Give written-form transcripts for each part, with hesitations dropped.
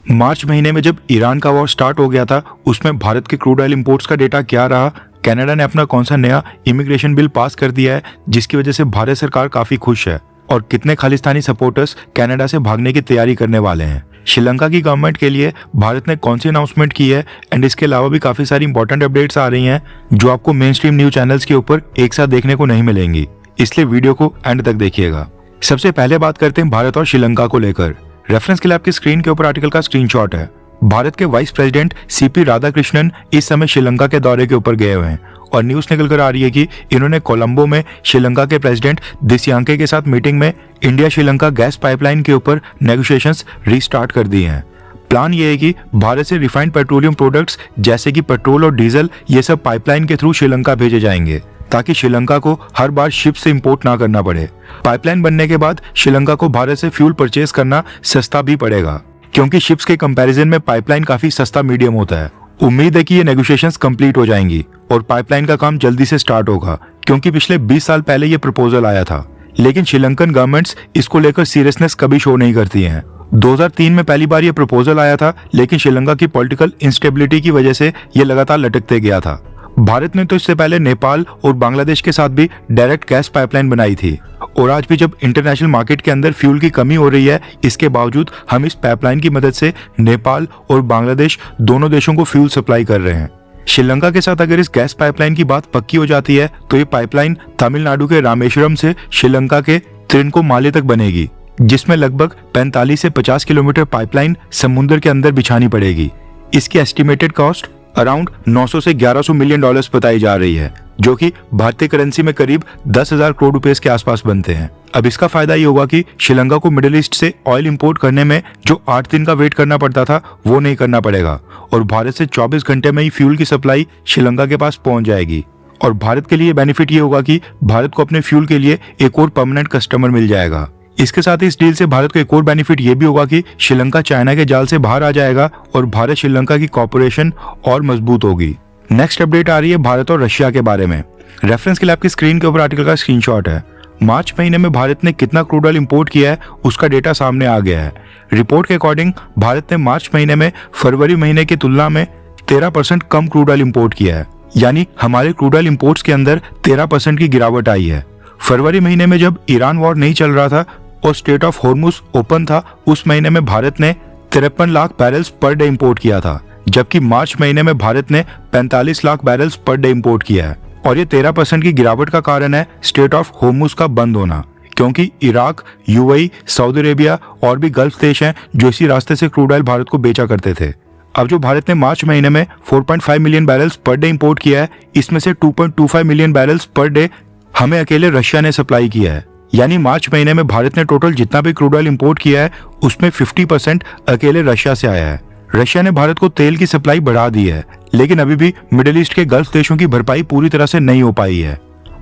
मार्च महीने में जब ईरान का वॉर स्टार्ट हो गया था, उसमें भारत के क्रूड ऑयल इंपोर्ट्स का डेटा क्या रहा, कनाडा ने अपना कौन सा नया इमिग्रेशन बिल पास कर दिया है जिसकी वजह से भारत सरकार काफी खुश है, और कितने खालिस्तानी सपोर्टर्स कनाडा से भागने की तैयारी करने वाले हैं। श्रीलंका की गवर्नमेंट के लिए भारत ने कौन सी अनाउंसमेंट की है, एंड इसके अलावा भी काफी सारी इंपॉर्टेंट अपडेट्स आ रही हैं जो आपको मेन स्ट्रीम न्यूज चैनल्स के ऊपर एक साथ देखने को नहीं मिलेंगी, इसलिए वीडियो को एंड तक देखिएगा। सबसे पहले बात करते हैं भारत और श्रीलंका को लेकर। रेफरेंस के लिए आपकी स्क्रीन के ऊपर आर्टिकल का स्क्रीनशॉट है। भारत के वाइस प्रेसिडेंट सीपी राधाकृष्णन इस समय श्रीलंका के दौरे के ऊपर गए हुए हैं, और न्यूज निकल कर आ रही है कि इन्होंने कोलंबो में श्रीलंका के प्रेसिडेंट दिस्यांके के साथ मीटिंग में इंडिया श्रीलंका गैस पाइपलाइन के ऊपर नेगोशिएशंस रीस्टार्ट कर दिए हैं। प्लान ये है कि भारत से रिफाइंड पेट्रोलियम प्रोडक्ट्स जैसे कि पेट्रोल और डीजल ये सब पाइपलाइन के थ्रू श्रीलंका भेजे जाएंगे, ताकि श्रीलंका को हर बार शिप से इंपोर्ट ना करना पड़े। पाइपलाइन बनने के बाद श्रीलंका को भारत से फ्यूल परचेज करना सस्ता भी पड़ेगा, क्योंकि शिप्स के कंपैरिजन में पाइपलाइन काफी सस्ता मीडियम होता है। उम्मीद है कि ये नेगोशिएशंस कंप्लीट हो जाएंगी और पाइपलाइन का काम जल्दी से स्टार्ट होगा, क्योंकि पिछले 20 साल पहले ये प्रपोजल आया था, लेकिन श्रीलंकन गवर्नमेंट्स इसको लेकर सीरियसनेस कभी शो नहीं करती हैं। 2003 में पहली बार ये प्रपोजल आया था, लेकिन श्रीलंका की पॉलिटिकल इंस्टेबिलिटी की वजह से ये लगातार लटकते गया था। भारत ने तो इससे पहले नेपाल और बांग्लादेश के साथ भी डायरेक्ट गैस पाइपलाइन बनाई थी, और आज भी जब इंटरनेशनल मार्केट के अंदर फ्यूल की कमी हो रही है, इसके बावजूद हम इस पाइपलाइन की मदद से नेपाल और बांग्लादेश दोनों देशों को फ्यूल सप्लाई कर रहे हैं। श्रीलंका के साथ अगर इस गैस पाइपलाइन की बात पक्की हो जाती है तो ये पाइपलाइन तमिलनाडु के रामेश्वरम से श्रीलंका के त्रिनकोमाली तक बनेगी, जिसमें लगभग 45 से 50 किलोमीटर पाइपलाइन समुद्र के अंदर बिछानी पड़ेगी। इसकी एस्टिमेटेड कॉस्ट अराउंड 900 से 1100 मिलियन डॉलर्स बताई जा रही है, जो कि भारतीय करेंसी में करीब 10,000 करोड़ रुपए के आसपास बनते हैं। अब इसका फायदा ये होगा कि श्रीलंका को मिडिल ईस्ट से ऑयल इंपोर्ट करने में जो 8 दिन का वेट करना पड़ता था वो नहीं करना पड़ेगा, और भारत से 24 घंटे में ही फ्यूल की सप्लाई श्रीलंका के पास पहुंच जाएगी। और भारत के लिए बेनिफिट ये होगा कि भारत को अपने फ्यूल के लिए एक और परमानेंट कस्टमर मिल जाएगा। इसके साथ ही इस डील से भारत को एक और बेनिफिट ये भी होगा कि श्रीलंका चाइना के जाल से बाहर आ जाएगा और भारत श्रीलंका की कॉर्पोरेशन और मजबूत होगी। नेक्स्ट अपडेट आ रही है भारत और रशिया के बारे में। रेफरेंस के लिए आपकी स्क्रीन के ऊपर आर्टिकल का स्क्रीनशॉट है। मार्च महीने में भारत ने कितना क्रूड ऑयल इंपोर्ट किया है उसका डेटा सामने आ गया है। रिपोर्ट के अकॉर्डिंग भारत ने मार्च महीने में फरवरी महीने की तुलना में 13% कम क्रूड ऑयल इंपोर्ट किया है, यानी हमारे क्रूड ऑयल इंपोर्ट्स के अंदर 13% की गिरावट आई है। फरवरी महीने में जब ईरान वॉर नहीं चल रहा था और स्ट्रेट ऑफ हॉर्मुज ओपन था, उस महीने में भारत ने 53 lakh barrels per day import किया था, जबकि मार्च महीने में भारत ने 45 lakh barrels per day import किया है। और ये 13% की गिरावट का कारण है स्ट्रेट ऑफ हॉर्मुज का बंद होना, क्योंकि इराक, यूएई, सऊदी अरेबिया और भी गल्फ देश हैं जो इसी रास्ते से क्रूड ऑयल भारत को बेचा करते थे। अब जो भारत ने मार्च महीने में 4.5 million barrels per day import किया है, इसमें से 2.25 मिलियन बैरल्स पर डे हमें अकेले रशिया ने सप्लाई किया है। यानी मार्च महीने में भारत ने टोटल जितना भी क्रूड ऑयल इंपोर्ट किया है उसमें 50% अकेले रशिया से आया है। रशिया ने भारत को तेल की सप्लाई बढ़ा दी है, लेकिन अभी भी मिडिल ईस्ट के गल्फ देशों की भरपाई पूरी तरह से नहीं हो पाई है।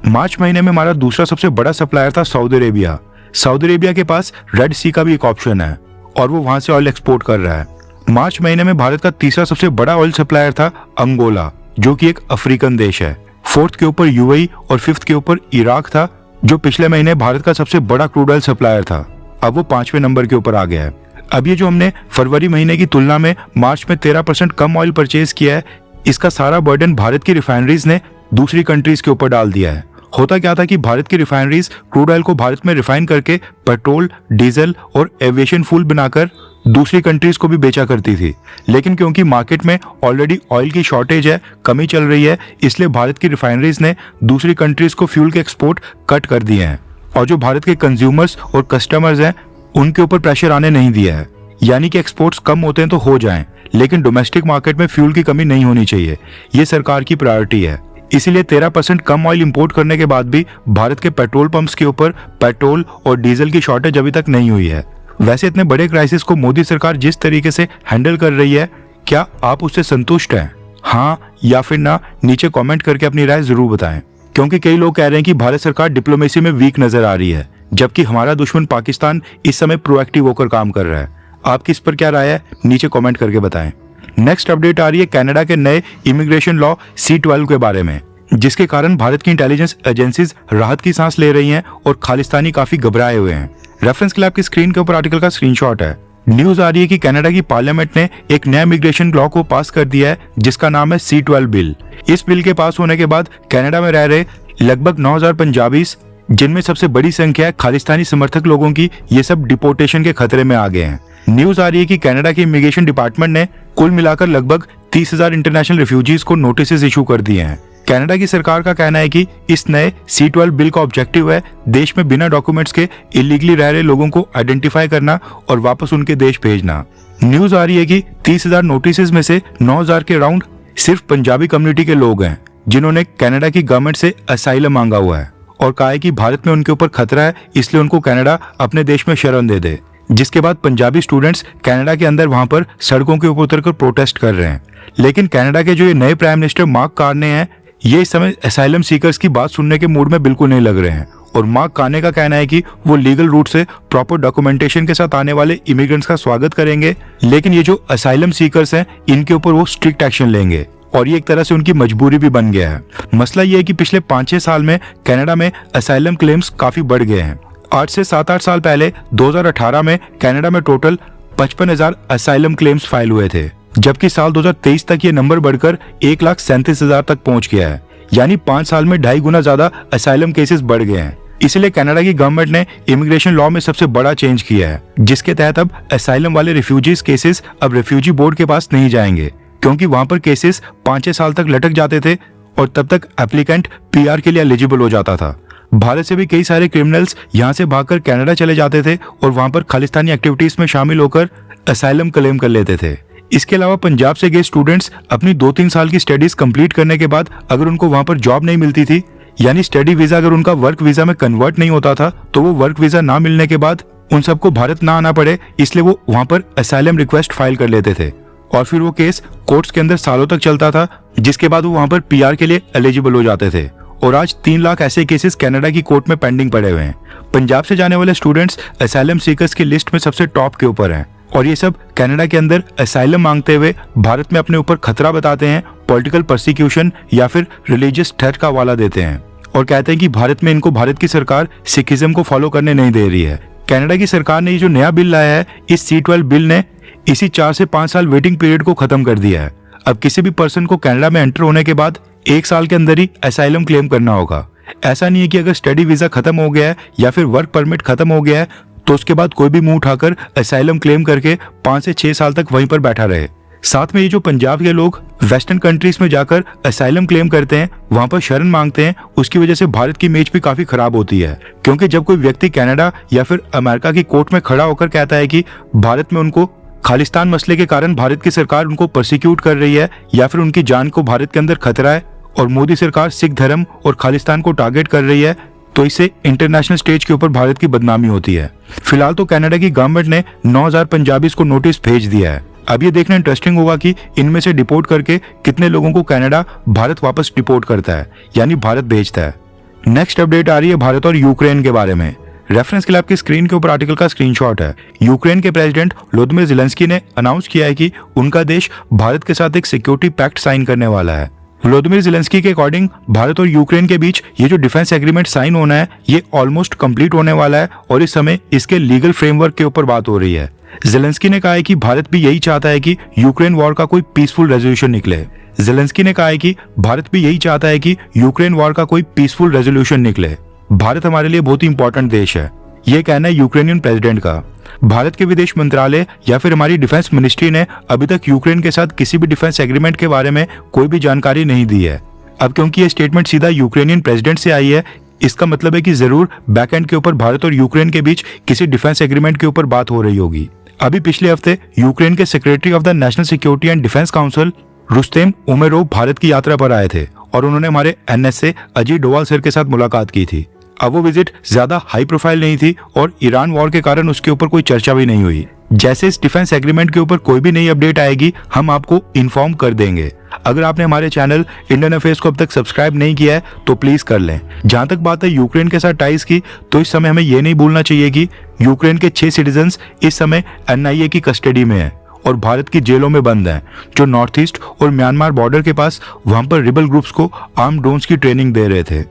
मार्च महीने में हमारा दूसरा सबसे बड़ा सप्लायर था सऊदी अरेबिया। सऊदी अरेबिया के पास रेड सी का भी एक ऑप्शन है और वो वहां से ऑयल एक्सपोर्ट कर रहा है। मार्च महीने में भारत का तीसरा सबसे बड़ा ऑयल सप्लायर था अंगोला, जो कि एक अफ्रीकन देश है। फोर्थ के ऊपर यूएई और फिफ्थ के ऊपर इराक था, जो पिछले महीने भारत का सबसे बड़ा क्रूड ऑयल सप्लायर था। अब वो 5वें नंबर के ऊपर आ गया है। अब ये जो हमने फरवरी महीने की तुलना में मार्च में 13% कम ऑयल परचेज किया है, इसका सारा बर्डन भारत की रिफाइनरीज ने दूसरी कंट्रीज के ऊपर डाल दिया है। होता क्या था कि भारत की रिफाइनरीज क्रूड ऑयल को भारत में रिफाइन करके पेट्रोल, डीजल और एविएशन फ्यूल बनाकर दूसरी कंट्रीज को भी बेचा करती थी, लेकिन क्योंकि मार्केट में ऑलरेडी ऑयल की शॉर्टेज है, कमी चल रही है, इसलिए भारत की रिफाइनरीज ने दूसरी कंट्रीज को फ्यूल के एक्सपोर्ट कट कर दिए हैं, और जो भारत के कंज्यूमर्स और कस्टमर्स हैं उनके ऊपर प्रेशर आने नहीं दिया है। यानी कि एक्सपोर्ट्स कम होते हैं तो हो जाएं, लेकिन डोमेस्टिक मार्केट में फ्यूल की कमी नहीं होनी चाहिए, ये सरकार की प्रायोरिटी है। इसीलिए 13% कम ऑयल इंपोर्ट करने के बाद भी भारत के पेट्रोल पंप्स के ऊपर पेट्रोल और डीजल की शॉर्टेज अभी तक नहीं हुई है। वैसे इतने बड़े क्राइसिस को मोदी सरकार जिस तरीके से हैंडल कर रही है, क्या आप उससे संतुष्ट हैं? हाँ या फिर ना, नीचे कमेंट करके अपनी राय जरूर बताएं, क्योंकि कई लोग कह रहे हैं कि भारत सरकार डिप्लोमेसी में वीक नजर आ रही है, जबकि हमारा दुश्मन पाकिस्तान इस समय प्रोएक्टिव होकर काम कर रहा है। आपकी इस पर क्या राय है, नीचे कमेंट करके बताएं। नेक्स्ट अपडेट आ रही है कनाडा के नए इमिग्रेशन लॉ C-12 के बारे में, जिसके कारण भारत की इंटेलिजेंस एजेंसीज राहत की सांस ले रही हैं और खालिस्तानी काफी घबराए हुए हैं। रेफरेंस के लिए आपकी स्क्रीन के ऊपर आर्टिकल का स्क्रीनशॉट है। न्यूज आ रही है कि कनाडा की पार्लियामेंट ने एक नया इमिग्रेशन लॉ को पास कर दिया है जिसका नाम है C-12 बिल। इस बिल के पास होने के बाद कनाडा में रह रहे लगभग 9,000 पंजाबीज, जिनमें सबसे बड़ी संख्या है खालिस्तानी समर्थक लोगों की, ये सब डिपोर्टेशन के खतरे में आ गए हैं। न्यूज आ रही है कि कनाडा के इमिग्रेशन डिपार्टमेंट ने कुल मिलाकर लगभग 30,000 इंटरनेशनल रिफ्यूजीज को नोटिस इशू कर दिए हैं। कनाडा की सरकार का कहना है कि इस नए C-12 बिल का ऑब्जेक्टिव है देश में बिना डॉक्यूमेंट्स के इलीगली रह रहे लोगों को आइडेंटिफाई करना और वापस उनके देश भेजना। न्यूज आ रही है कि 30,000 नोटिस में से 9,000 के राउंड सिर्फ पंजाबी कम्युनिटी के लोग हैं जिन्होंने कनाडा की गवर्नमेंट से असाइलम मांगा हुआ है और कहा है कि भारत में उनके ऊपर खतरा है, इसलिए उनको कनाडा अपने देश में शरण दे दे। जिसके बाद पंजाबी स्टूडेंट्स कनाडा के अंदर वहां पर सड़कों के ऊपर उतरकर प्रोटेस्ट कर रहे हैं। लेकिन कनाडा के जो ये नए प्राइम मिनिस्टर मार्क कार्ने हैं, ये इस समय असाइलम सीकर्स की बात सुनने के मूड में बिल्कुल नहीं लग रहे हैं और मार्क कार्ने का कहना है कि वो लीगल रूट से प्रॉपर डॉक्यूमेंटेशन के साथ आने वाले इमिग्रेंट्स का स्वागत करेंगे, लेकिन ये जो असाइलम सीकर्स हैं इनके ऊपर वो स्ट्रिक्ट एक्शन लेंगे और ये एक तरह से उनकी मजबूरी भी बन गया है। मसला ये है कि पिछले 5-6 साल में कनाडा में असाइलम क्लेम्स काफी बढ़ गए हैं। 8 से 7-8 साल पहले 2018 में कनाडा में टोटल 55,000 असाइलम क्लेम्स फाइल हुए थे, जबकि साल 2023 तक ये नंबर बढ़कर 1,37,000 तक पहुंच गया है। यानी 5 साल में 2.5 गुना ज्यादा असाइलम केसेस बढ़ गए हैं। इसलिए कनाडा की गवर्नमेंट ने इमिग्रेशन लॉ में सबसे बड़ा चेंज किया है, जिसके तहत अब असाइलम वाले रिफ्यूजीज केसेस अब रिफ्यूजी बोर्ड के पास नहीं जाएंगे, क्योंकि वहां पर केसेस 5-6 साल तक लटक जाते थे और तब तक एप्लीकेंट PR के लिए एलिजिबल हो जाता था। भारत से भी कई सारे क्रिमिनल्स यहां से भागकर कनाडा चले जाते थे और वहां पर खालिस्तानी एक्टिविटीज में शामिल होकर असाइलम क्लेम कर लेते थे। इसके अलावा पंजाब से गए स्टूडेंट्स अपनी 2-3 साल की स्टडीज कंप्लीट करने के बाद अगर उनको वहां पर जॉब नहीं मिलती थी, यानी स्टडी वीजा अगर उनका वर्क वीजा में कन्वर्ट नहीं होता था, तो वो वर्क वीजा ना मिलने के बाद उन सबको भारत ना आना पड़े, इसलिए वो वहां पर असाइलम रिक्वेस्ट फाइल कर लेते थे और फिर वो केस कोर्ट्स के अंदर सालों तक चलता था, जिसके बाद वो वहां पर PR के लिए एलिजिबल हो जाते थे। और आज 3 लाख ऐसे केसेस कनाडा की कोर्ट में पेंडिंग पड़े हुए हैं। पंजाब से जाने वाले स्टूडेंट्स असाइलम सीकर्स की लिस्ट में सबसे टॉप के ऊपर हैं और ये सब कनाडा के अंदर असाइलम मांगते हुए भारत में अपने ऊपर खतरा बताते हैं, पॉलिटिकल परसिक्यूशन या फिर रिलीजियस थ्रेट का हवाला देते हैं और कहते हैं कि भारत में इनको भारत की सरकार सिखिज्म को फॉलो करने नहीं दे रही है। कनाडा की सरकार ने ये जो नया बिल लाया है, इस C-12 बिल ने इसी 4 से 5 साल वेटिंग पीरियड को खत्म कर दिया है। अब किसी भी पर्सन को कनाडा में एंटर होने के बाद 1 साल के अंदर ही असाइलम क्लेम करना होगा। ऐसा नहीं है कि अगर स्टडी वीजा खत्म हो गया है या फिर वर्क परमिट खत्म हो गया है तो उसके बाद कोई भी मुंह उठाकर असाइलम क्लेम करके 5 से 6 साल तक वहीं पर बैठा रहे। साथ में ये जो पंजाब के लोग वेस्टर्न कंट्रीज में जाकर असाइलम क्लेम करते हैं, वहां पर शरण मांगते हैं, उसकी वजह से भारत की इमेज भी काफी खराब होती है। क्योंकि जब कोई व्यक्ति कनाडा या फिर अमेरिका की कोर्ट में खड़ा होकर कहता है कि भारत में उनको खालिस्तान मसले के कारण भारत की सरकार उनको परसिक्यूट कर रही है या फिर उनकी जान को भारत के अंदर खतरा है और मोदी सरकार सिख धर्म और खालिस्तान को टारगेट कर रही है, तो इससे इंटरनेशनल स्टेज के ऊपर भारत की बदनामी होती है। फिलहाल तो कनाडा की गवर्नमेंट ने 9,000 पंजाबीज को नोटिस भेज दिया है। अब ये देखना इंटरेस्टिंग होगा कि इनमें से डिपोर्ट करके कितने लोगों को कनाडा भारत वापस डिपोर्ट करता है, यानी भारत भेजता है। नेक्स्ट अपडेट आ रही है भारत और यूक्रेन के बारे में। रेफरेंस के लिए आपकी स्क्रीन के ऊपर आर्टिकल का स्क्रीनशॉट है। यूक्रेन के प्रेसिडेंट व्लादिमीर ज़ेलेंस्की ने अनाउंस किया है कि उनका देश भारत के साथ एक सिक्योरिटी पैक्ट साइन करने वाला है। व्लादिमीर ज़ेलेंस्की के अकॉर्डिंग भारत और यूक्रेन के बीच ये जो डिफेंस एग्रीमेंट साइन होना है, ये ऑलमोस्ट कंप्लीट होने वाला है और इस समय इसके लीगल फ्रेमवर्क के ऊपर बात हो रही है। ज़ेलेंस्की ने कहा है कि भारत भी यही चाहता है कि यूक्रेन वॉर का कोई पीसफुल रेजोल्यूशन निकले। ज़ेलेंस्की ने कहा है कि भारत भी यही चाहता है कि यूक्रेन वॉर का कोई पीसफुल रेजोल्यूशन निकले। भारत हमारे लिए बहुत ही इंपॉर्टेंट देश है, ये कहना है यूक्रेनियन प्रेसिडेंट का। भारत के विदेश मंत्रालय या फिर हमारी डिफेंस मिनिस्ट्री ने अभी तक यूक्रेन के साथ किसी भी डिफेंस एग्रीमेंट के बारे में कोई भी जानकारी नहीं दी है। अब क्योंकि ये स्टेटमेंट सीधा यूक्रेनियन प्रेसिडेंट से आई है, इसका मतलब है कि जरूर बैकएंड के ऊपर भारत और यूक्रेन के बीच किसी डिफेंस एग्रीमेंट के ऊपर बात हो रही होगी। अभी पिछले हफ्ते यूक्रेन के secretary of the national security and defence council रुस्तेम Umerov Bharat की यात्रा पर आए थे और उन्होंने हमारे NSA अजीत डोवाल सर के साथ मुलाकात की थी। अब वो विजिट ज्यादा हाई प्रोफाइल नहीं थी और ईरान वॉर के कारण उसके ऊपर कोई चर्चा भी नहीं हुई। जैसे इस डिफेंस एग्रीमेंट के ऊपर कोई भी नई अपडेट आएगी, हम आपको इन्फॉर्म कर देंगे। अगर आपने हमारे चैनल इंडियन अफेयर्स को अब तक सब्सक्राइब नहीं किया है तो प्लीज कर लें। जहां तक बात है यूक्रेन के साथ टाइज की, तो इस समय हमें ये नहीं भूलना चाहिए कि यूक्रेन के 6 सिटीजन्स इस समय NIA की कस्टडी में है और भारत की जेलों में बंद हैं, जो नॉर्थ ईस्ट और म्यांमार बॉर्डर के पास वहां पर रिबल ग्रुप्स को आर्म ड्रोन्स की ट्रेनिंग दे रहे थे।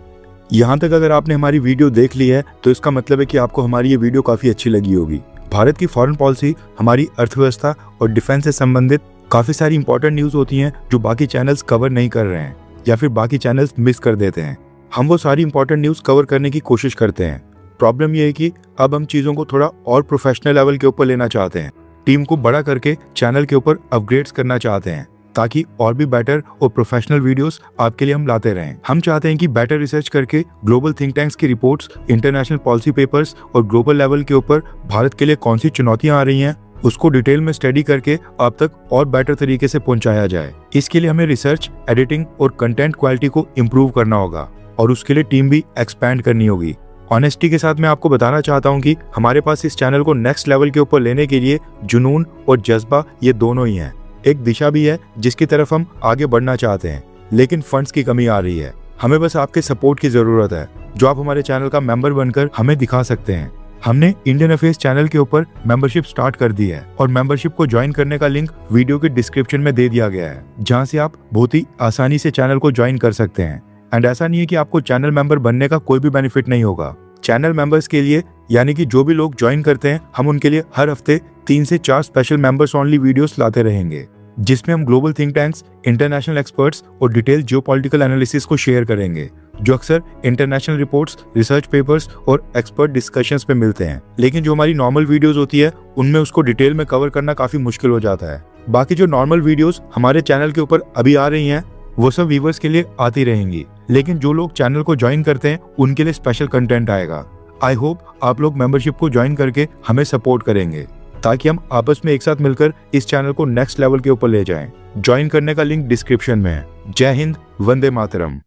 यहाँ तक अगर आपने हमारी वीडियो देख ली है तो इसका मतलब है कि आपको हमारी ये वीडियो काफ़ी अच्छी लगी होगी। भारत की फॉरेन पॉलिसी, हमारी अर्थव्यवस्था और डिफेंस से संबंधित काफ़ी सारी इंपॉर्टेंट न्यूज़ होती हैं जो बाकी चैनल्स कवर नहीं कर रहे हैं या फिर बाकी चैनल्स मिस कर देते हैं। हम वो सारी इंपॉर्टेंट न्यूज़ कवर करने की कोशिश करते हैं। प्रॉब्लम ये है कि अब हम चीज़ों को थोड़ा और प्रोफेशनल लेवल के ऊपर लेना चाहते हैं, टीम को बड़ा करके चैनल के ऊपर अपग्रेड्स करना चाहते हैं ताकि और भी बेटर और प्रोफेशनल वीडियोस आपके लिए हम लाते रहें। हम चाहते हैं कि बेटर रिसर्च करके ग्लोबल थिंक टैंक्स की रिपोर्ट्स, इंटरनेशनल पॉलिसी पेपर्स और ग्लोबल लेवल के ऊपर भारत के लिए कौन सी चुनौतियां आ रही हैं उसको डिटेल में स्टडी करके आप तक और बेटर तरीके से पहुंचाया जाए। इसके लिए हमें रिसर्च, एडिटिंग और कंटेंट क्वालिटी को इम्प्रूव करना होगा और उसके लिए टीम भी एक्सपैंड करनी होगी। ऑनेस्टी के साथ मैं आपको बताना चाहता हूँ कि हमारे पास इस चैनल को नेक्स्ट लेवल के ऊपर लेने के लिए जुनून और जज्बा ये दोनों ही हैं। एक दिशा भी है जिसकी तरफ हम आगे बढ़ना चाहते हैं, लेकिन फंड्स की कमी आ रही है। हमें बस आपके सपोर्ट की जरूरत है जो आप हमारे चैनल का मेंबर बनकर हमें दिखा सकते हैं। हमने इंडियन अफेयर्स चैनल के ऊपर मेंबरशिप स्टार्ट कर दी है और मेंबरशिप को ज्वाइन करने का लिंक वीडियो के डिस्क्रिप्शन में दे दिया गया है, जहां से आप बहुत ही आसानी से चैनल को ज्वाइन कर सकते हैं। एंड ऐसा नहीं है कि आपको चैनल मेंबर बनने का कोई भी बेनिफिट नहीं होगा। चैनल मेंबर्स के लिए, यानी कि जो भी लोग ज्वाइन करते हैं, हम उनके लिए हर हफ्ते 3 से 4 स्पेशल मेंबर्स ओनली वीडियोस लाते रहेंगे, जिसमें हम global think tanks, international experts और डिटेल जियोपॉलिटिकल एनालिसिस को शेयर करेंगे, जो अक्सर इंटरनेशनल रिपोर्ट्स, रिसर्च पेपर्स और एक्सपर्ट डिस्कशंस पे मिलते हैं। लेकिन जो हमारी नॉर्मल वीडियोस होती है उनमें उसको डिटेल में कवर करना काफी मुश्किल हो जाता है। बाकी जो नॉर्मल वीडियोस हमारे चैनल के ऊपर अभी आ रही हैं वो सब व्यूवर्स के लिए आती रहेंगी, लेकिन जो लोग चैनल को ज्वाइन करते हैं उनके लिए स्पेशल कंटेंट आएगा। आई होप आप लोग मेंबरशिप को ज्वाइन करके हमें सपोर्ट करेंगे ताकि हम आपस में एक साथ मिलकर इस चैनल को नेक्स्ट लेवल के ऊपर ले जाएं। ज्वाइन करने का लिंक डिस्क्रिप्शन में है। जय हिंद, वंदे मातरम।